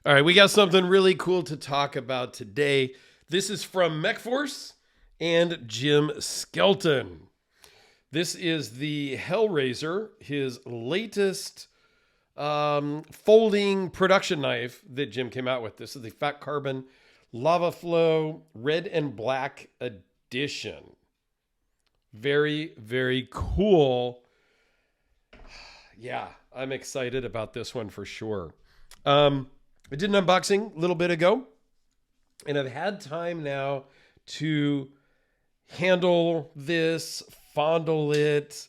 All right, we got something really cool to talk about today. This is from Mechforce and Jim Skelton. This is the Hellraiser, his latest folding production knife that Jim came out with. This is the Fat Carbon Lava Flow Red and Black Edition. Very, very cool. Yeah, I'm excited about this one for sure. I did an unboxing a little bit ago, and I've had time now to handle this, fondle it,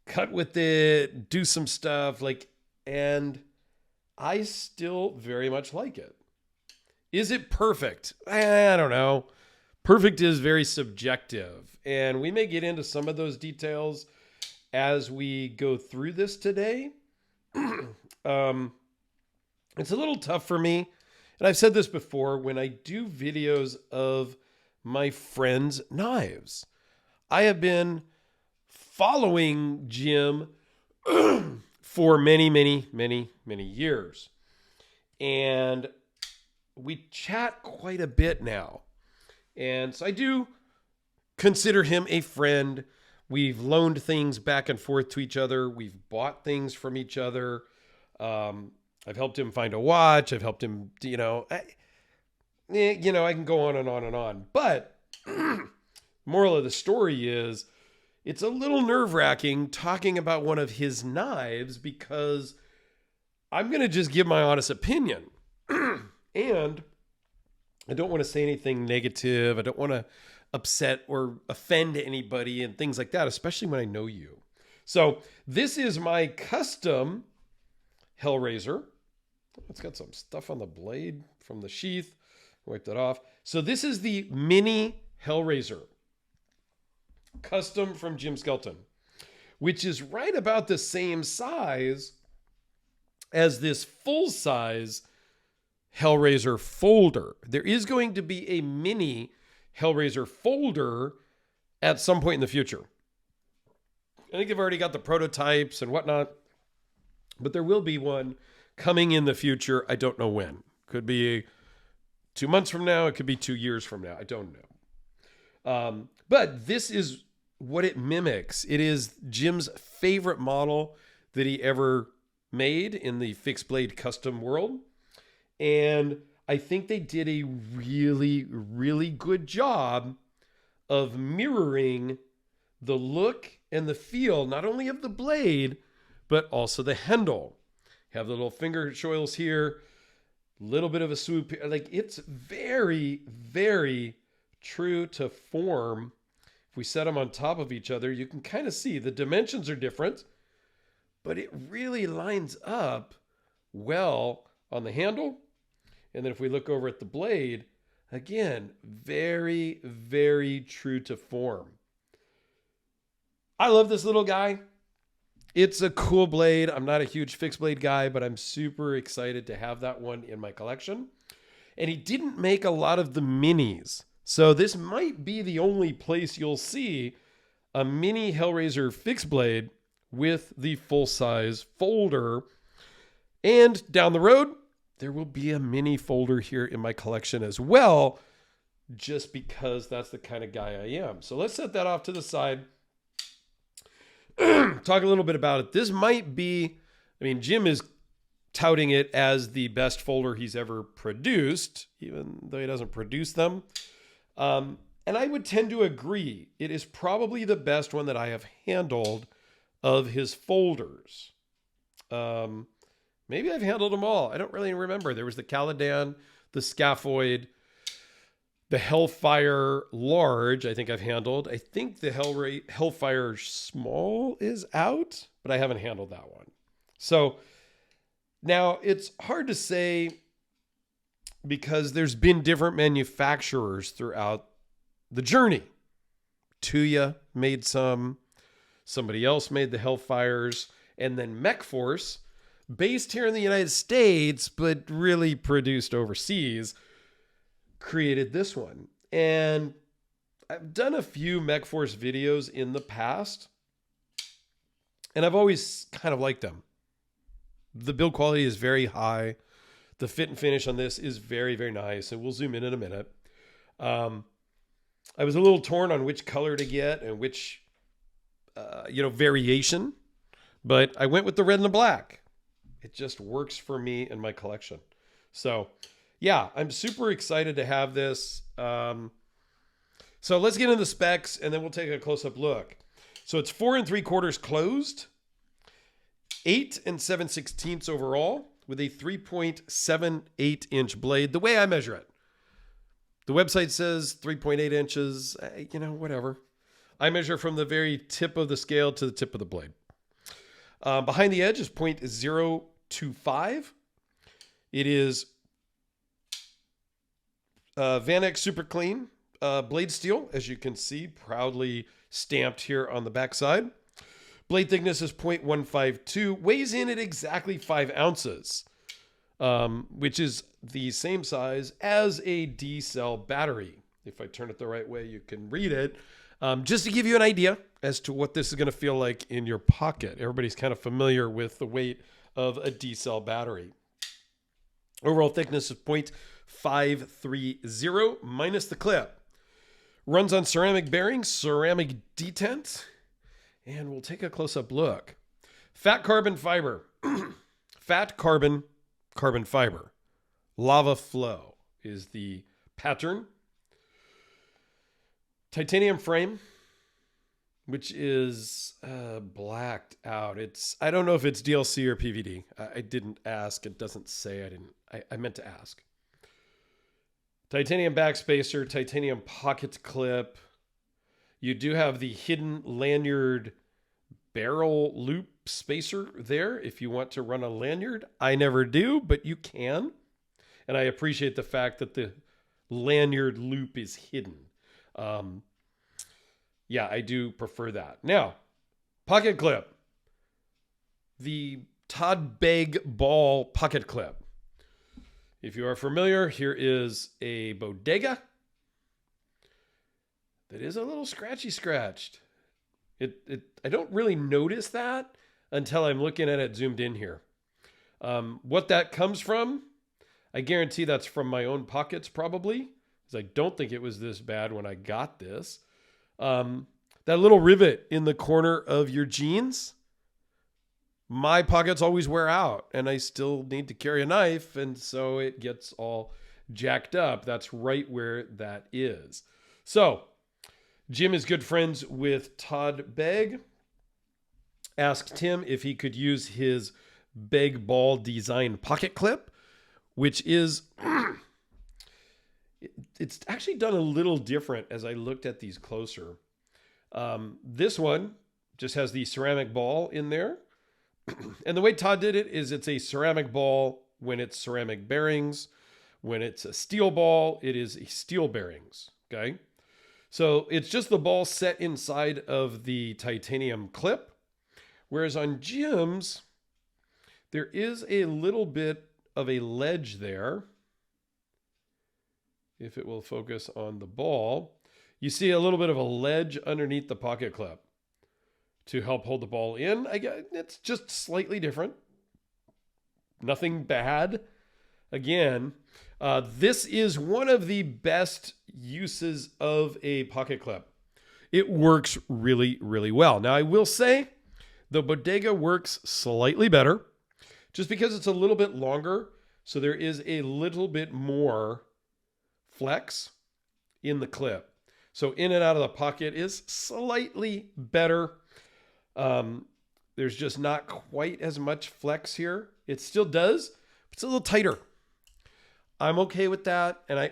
cut with it, do some stuff, and I still very much like it. Is it perfect? I don't know. Perfect is very subjective, and we may get into some of those details as we go through this today. It's a little tough for me, and I've said this before, when I do videos of my friends' knives. I have been following Jim for many, many, many, many years, and we chat quite a bit now. And so I do consider him a friend. We've loaned things back and forth to each other. We've bought things from each other. I've helped him find a watch. I've helped him, I can go on and on and on. But moral of the story is it's a little nerve-wracking talking about one of his knives because I'm going to just give my honest opinion. And I don't want to say anything negative. I don't want to upset or offend anybody and things like that, especially when I know you. So this is my custom Hellraiser. It's got some stuff on the blade from the sheath. Wipe that off. So this is the mini Hellraiser, custom from Jim Skelton, which is right about the same size as this full-size Hellraiser folder. There is going to be a mini Hellraiser folder at some point in the future. I think they've already got the prototypes and whatnot, but there will be one coming in the future. I don't know when. Could be 2 months from now. It could be 2 years from now. I don't know. But this is what it mimics. It is Jim's favorite model that he ever made in the fixed blade custom world. And I think they did a really, really good job of mirroring the look and the feel, not only of the blade, but also the handle. Have the little finger choils here, little bit of a swoop here. It's very, very true to form. If we set them on top of each other, you can kind of see the dimensions are different, but it really lines up well on the handle. And then if we look over at the blade, again, very, very true to form. I love this little guy. It's a cool blade. I'm not a huge fixed blade guy, but I'm super excited to have that one in my collection. And he didn't make a lot of the minis. So this might be the only place you'll see a mini Hellraiser fixed blade with the full-size folder. And down the road, there will be a mini folder here in my collection as well, just because that's the kind of guy I am. So let's set that off to the side. Talk a little bit about it. This might be, Jim is touting it as the best folder he's ever produced, even though he doesn't produce them. And I would tend to agree. It is probably the best one that I have handled of his folders. Maybe I've handled them all. I don't really remember. There was the Caladan, the Scaphoid, the Hellfire Large, I think I've handled. I think the Hellfire Small is out, but I haven't handled that one. So now it's hard to say because there's been different manufacturers throughout the journey. Tuya made some, somebody else made the Hellfires, and then Mechforce, based here in the United States, but really produced overseas, created this one. And I've done a few Mechforce videos in the past, and I've always kind of liked them. The build quality is very high. The fit and finish on this is very, very nice, and we'll zoom in a minute. I was a little torn on which color to get and which, variation, but I went with the red and the black. It just works for me in my collection. So, yeah, I'm super excited to have this. So let's get into the specs, and then we'll take a close-up look. So it's 4 3/4 closed, 8 7/16 overall, with a 3.78-inch blade, the way I measure it. The website says 3.8 inches, whatever. I measure from the very tip of the scale to the tip of the blade. Behind the edge is 0.025. It is Vanex Super Clean blade steel, as you can see, proudly stamped here on the backside. Blade thickness is 0.152, weighs in at exactly 5 ounces, which is the same size as a D-cell battery. If I turn it the right way, you can read it. Just to give you an idea as to what this is going to feel like in your pocket. Everybody's kind of familiar with the weight of a D-cell battery. Overall thickness is 0.530 minus the clip. Runs on ceramic bearings, ceramic detent, and we'll take a close-up look. Fat carbon fiber. Fat carbon fiber. Lava flow is the pattern. Titanium frame, which is blacked out. I don't know if it's DLC or PVD. I didn't ask. It doesn't say. I meant to ask. Titanium backspacer, titanium pocket clip. You do have the hidden lanyard barrel loop spacer there if you want to run a lanyard. I never do, but you can. And I appreciate the fact that the lanyard loop is hidden. Yeah, I do prefer that. Now, pocket clip. The Todd Begg ball pocket clip. If you are familiar, here is a bodega that is a little scratched. I don't really notice that until I'm looking at it zoomed in here. What that comes from, I guarantee that's from my own pockets probably, because I don't think it was this bad when I got this. That little rivet in the corner of your jeans, my pockets always wear out, and I still need to carry a knife, and so it gets all jacked up. That's right where that is. So, Jim is good friends with Todd Begg. Asked him if he could use his Begg ball design pocket clip, which is, it's actually done a little different as I looked at these closer. This one just has the ceramic ball in there. And the way Todd did it is it's a ceramic ball when it's ceramic bearings. When it's a steel ball, it is a steel bearings. Okay. So it's just the ball set inside of the titanium clip. Whereas on Jim's, there is a little bit of a ledge there. If it will focus on the ball, you see a little bit of a ledge underneath the pocket clip to help hold the ball in. I guess it's just slightly different. Nothing bad. Again, this is one of the best uses of a pocket clip. It works really, really well. Now, I will say the bodega works slightly better just because it's a little bit longer. So there is a little bit more flex in the clip. So in and out of the pocket is slightly better. There's just not quite as much flex here. It still does, but it's a little tighter. I'm okay with that. And I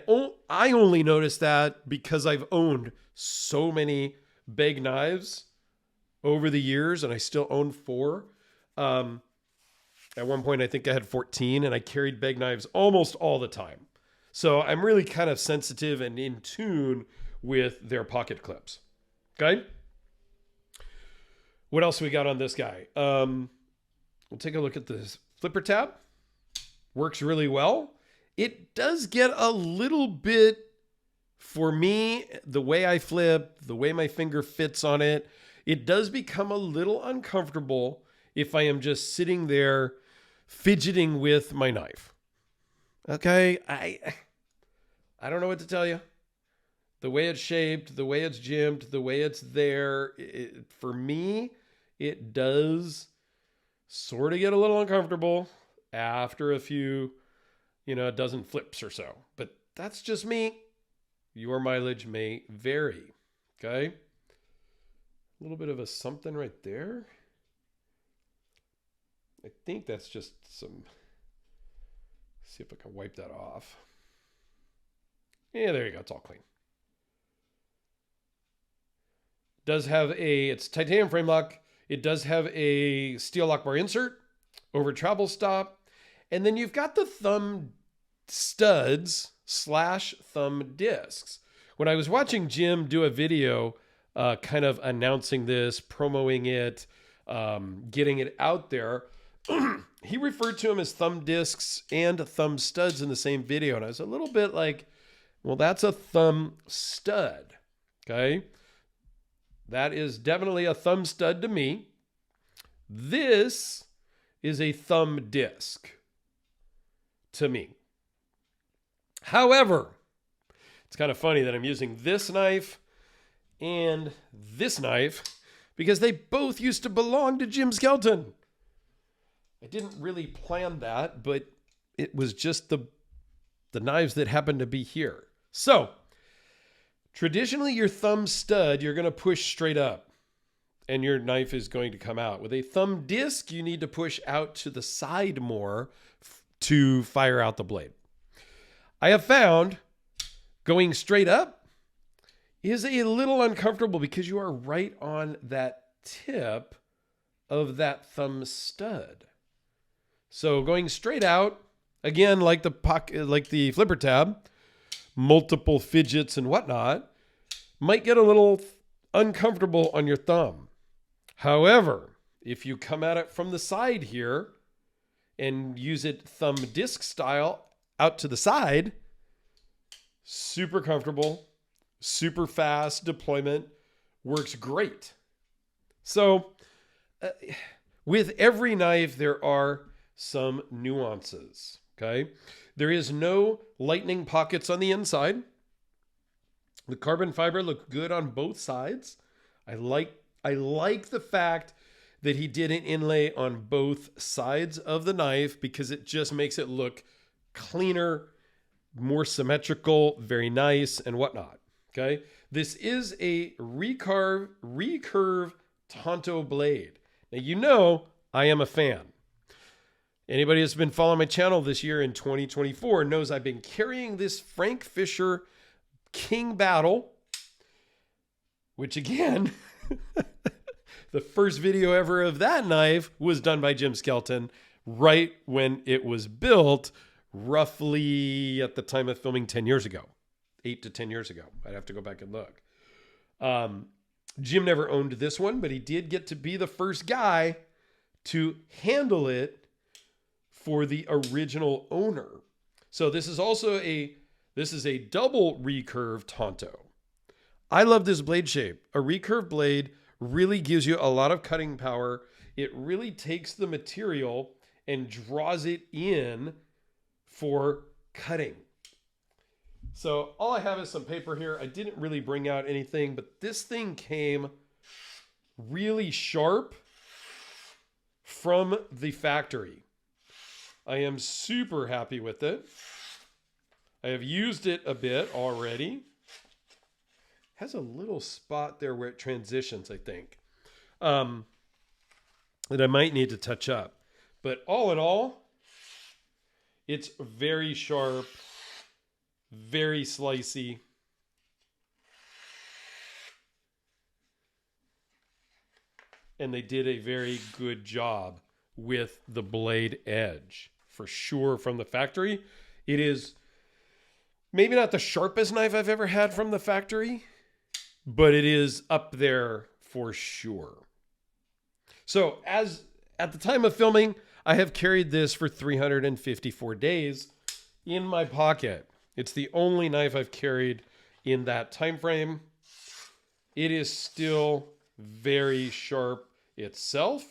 only noticed that because I've owned so many Begg knives over the years, and I still own 4. At one point, I think I had 14, and I carried Begg knives almost all the time. So I'm really kind of sensitive and in tune with their pocket clips. Okay? What else we got on this guy? We'll take a look at this flipper tab. Works really well. It does get a little bit, for me, the way I flip, the way my finger fits on it, it does become a little uncomfortable if I am just sitting there fidgeting with my knife. Okay, I don't know what to tell you. The way it's shaped, the way it's gemmed, the way it's there, for me, it does sort of get a little uncomfortable after a few, a dozen flips or so. But that's just me. Your mileage may vary. Okay? A little bit of a something right there. I think that's just some... See if I can wipe that off. Yeah, there you go. It's all clean. Does have it's titanium frame lock. It does have a steel lock bar insert over travel stop. And then you've got the thumb studs / thumb discs. When I was watching Jim do a video kind of announcing this, promoting it, getting it out there, he referred to them as thumb discs and thumb studs in the same video. And I was a little bit like, well, that's a thumb stud. Okay. That is definitely a thumb stud to me. This is a thumb disc to me. However, it's kind of funny that I'm using this knife and this knife because they both used to belong to Jim Skelton. I didn't really plan that, but it was just the knives that happened to be here. So, traditionally, your thumb stud, you're going to push straight up and your knife is going to come out. With a thumb disc, you need to push out to the side more to fire out the blade. I have found going straight up is a little uncomfortable because you are right on that tip of that thumb stud. So going straight out, again, like the flipper tab, multiple fidgets and whatnot, might get a little uncomfortable on your thumb. However, if you come at it from the side here and use it thumb disc style out to the side, super comfortable, super fast deployment, works great. So with every knife, there are some nuances, okay? There is no lightning pockets on the inside. The carbon fiber looked good on both sides. I like the fact that he did an inlay on both sides of the knife because it just makes it look cleaner, more symmetrical, very nice, and whatnot. Okay, this is a recurve Tonto blade. Now I am a fan. Anybody that's been following my channel this year in 2024 knows I've been carrying this Frank Fisher King Battle, which again, the first video ever of that knife was done by Jim Skelton right when it was built, roughly at the time of filming 10 years ago, 8 to 10 years ago. I'd have to go back and look. Jim never owned this one, but he did get to be the first guy to handle it for the original owner. So this is also a double recurve Tonto. I love this blade shape. A recurve blade really gives you a lot of cutting power. It really takes the material and draws it in for cutting. So all I have is some paper here. I didn't really bring out anything, but this thing came really sharp from the factory. I am super happy with it. I have used it a bit already. Has a little spot there where it transitions, I think, that I might need to touch up. But all in all, it's very sharp, very slicey. And they did a very good job with the blade edge. For sure, from the factory. It is maybe not the sharpest knife I've ever had from the factory, but it is up there for sure. So at the time of filming, I have carried this for 354 days in my pocket. It's the only knife I've carried in that time frame. It is still very sharp itself.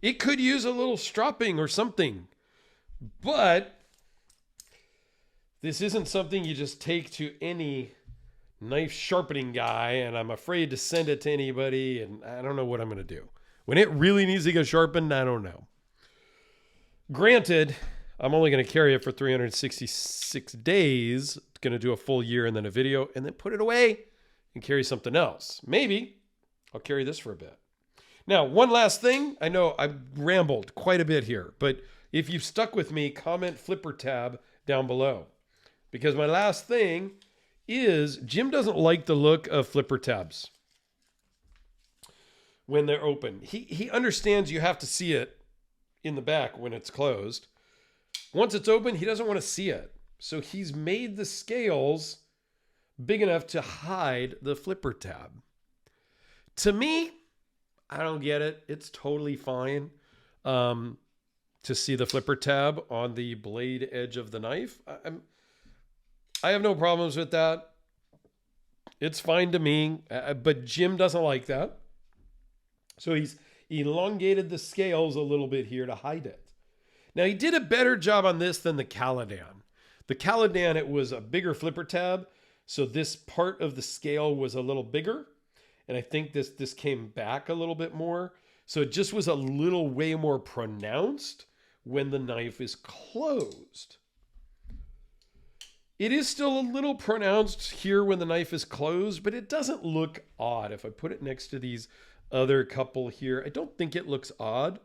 It could use a little stropping or something. But this isn't something you just take to any knife sharpening guy, and I'm afraid to send it to anybody, and I don't know what I'm going to do. When it really needs to get sharpened, I don't know. Granted, I'm only going to carry it for 366 days. It's going to do a full year and then a video, and then put it away and carry something else. Maybe I'll carry this for a bit. Now, one last thing. I know I've rambled quite a bit here, but if you've stuck with me, comment flipper tab down below. Because my last thing is Jim doesn't like the look of flipper tabs when they're open. He understands you have to see it in the back when it's closed. Once it's open, he doesn't want to see it. So he's made the scales big enough to hide the flipper tab. To me, I don't get it. It's totally fine to see the flipper tab on the blade edge of the knife. I have no problems with that. It's fine to me, but Jim doesn't like that. So he's elongated the scales a little bit here to hide it. Now, he did a better job on this than the Caladan. The Caladan, it was a bigger flipper tab, so this part of the scale was a little bigger, and I think this came back a little bit more. So it just was a little way more pronounced when the knife is closed. It is still a little pronounced here when the knife is closed, but it doesn't look odd. If I put it next to these other couple here, I don't think it looks odd.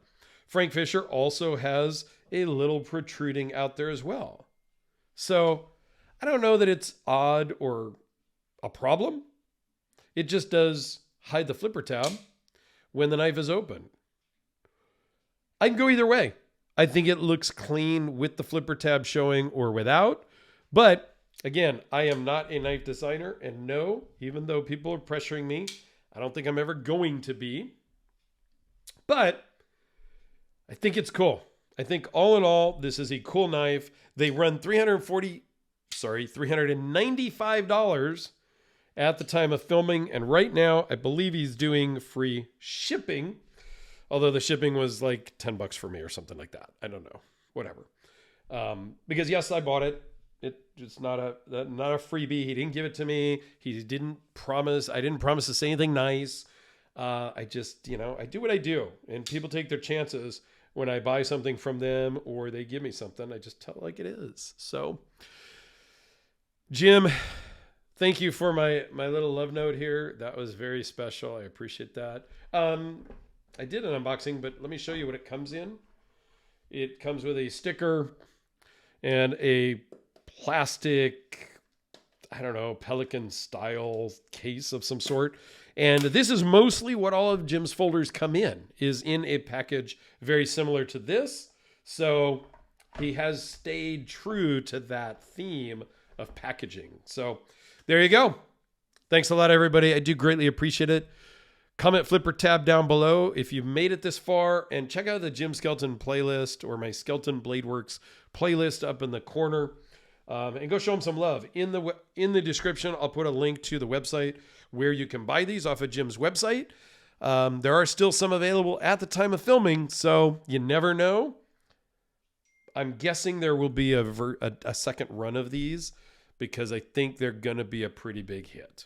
Frank Fisher also has a little protruding out there as well. So I don't know that it's odd or a problem. It just does hide the flipper tab when the knife is open. I can go either way. I think it looks clean with the flipper tab showing or without. But again, I am not a knife designer, and no, even though people are pressuring me, I don't think I'm ever going to be. But I think it's cool. I think all in all, this is a cool knife. They run $395 at the time of filming, and right now I believe he's doing free shipping. Although the shipping was like $10 for me or something like that. I don't know. Whatever. Because yes, I bought it. It's not a freebie. He didn't give it to me. He didn't promise. I didn't promise to say anything nice. I just, I do what I do, and people take their chances when I buy something from them or they give me something. I just tell it like it is. So, Jim, thank you for my little love note here. That was very special. I appreciate that. I did an unboxing, but let me show you what it comes in. It comes with a sticker and a plastic, I don't know, Pelican style case of some sort. And this is mostly what all of Jim's folders come in, is in a package very similar to this. So he has stayed true to that theme of packaging. So there you go. Thanks a lot, everybody. I do greatly appreciate it. Comment flipper tab down below if you've made it this far, and check out the Jim Skelton playlist or my Skelton Bladeworks playlist up in the corner, and go show them some love. In the description, I'll put a link to the website where you can buy these off of Jim's website. There are still some available at the time of filming, so you never know. I'm guessing there will be a second run of these because I think they're going to be a pretty big hit.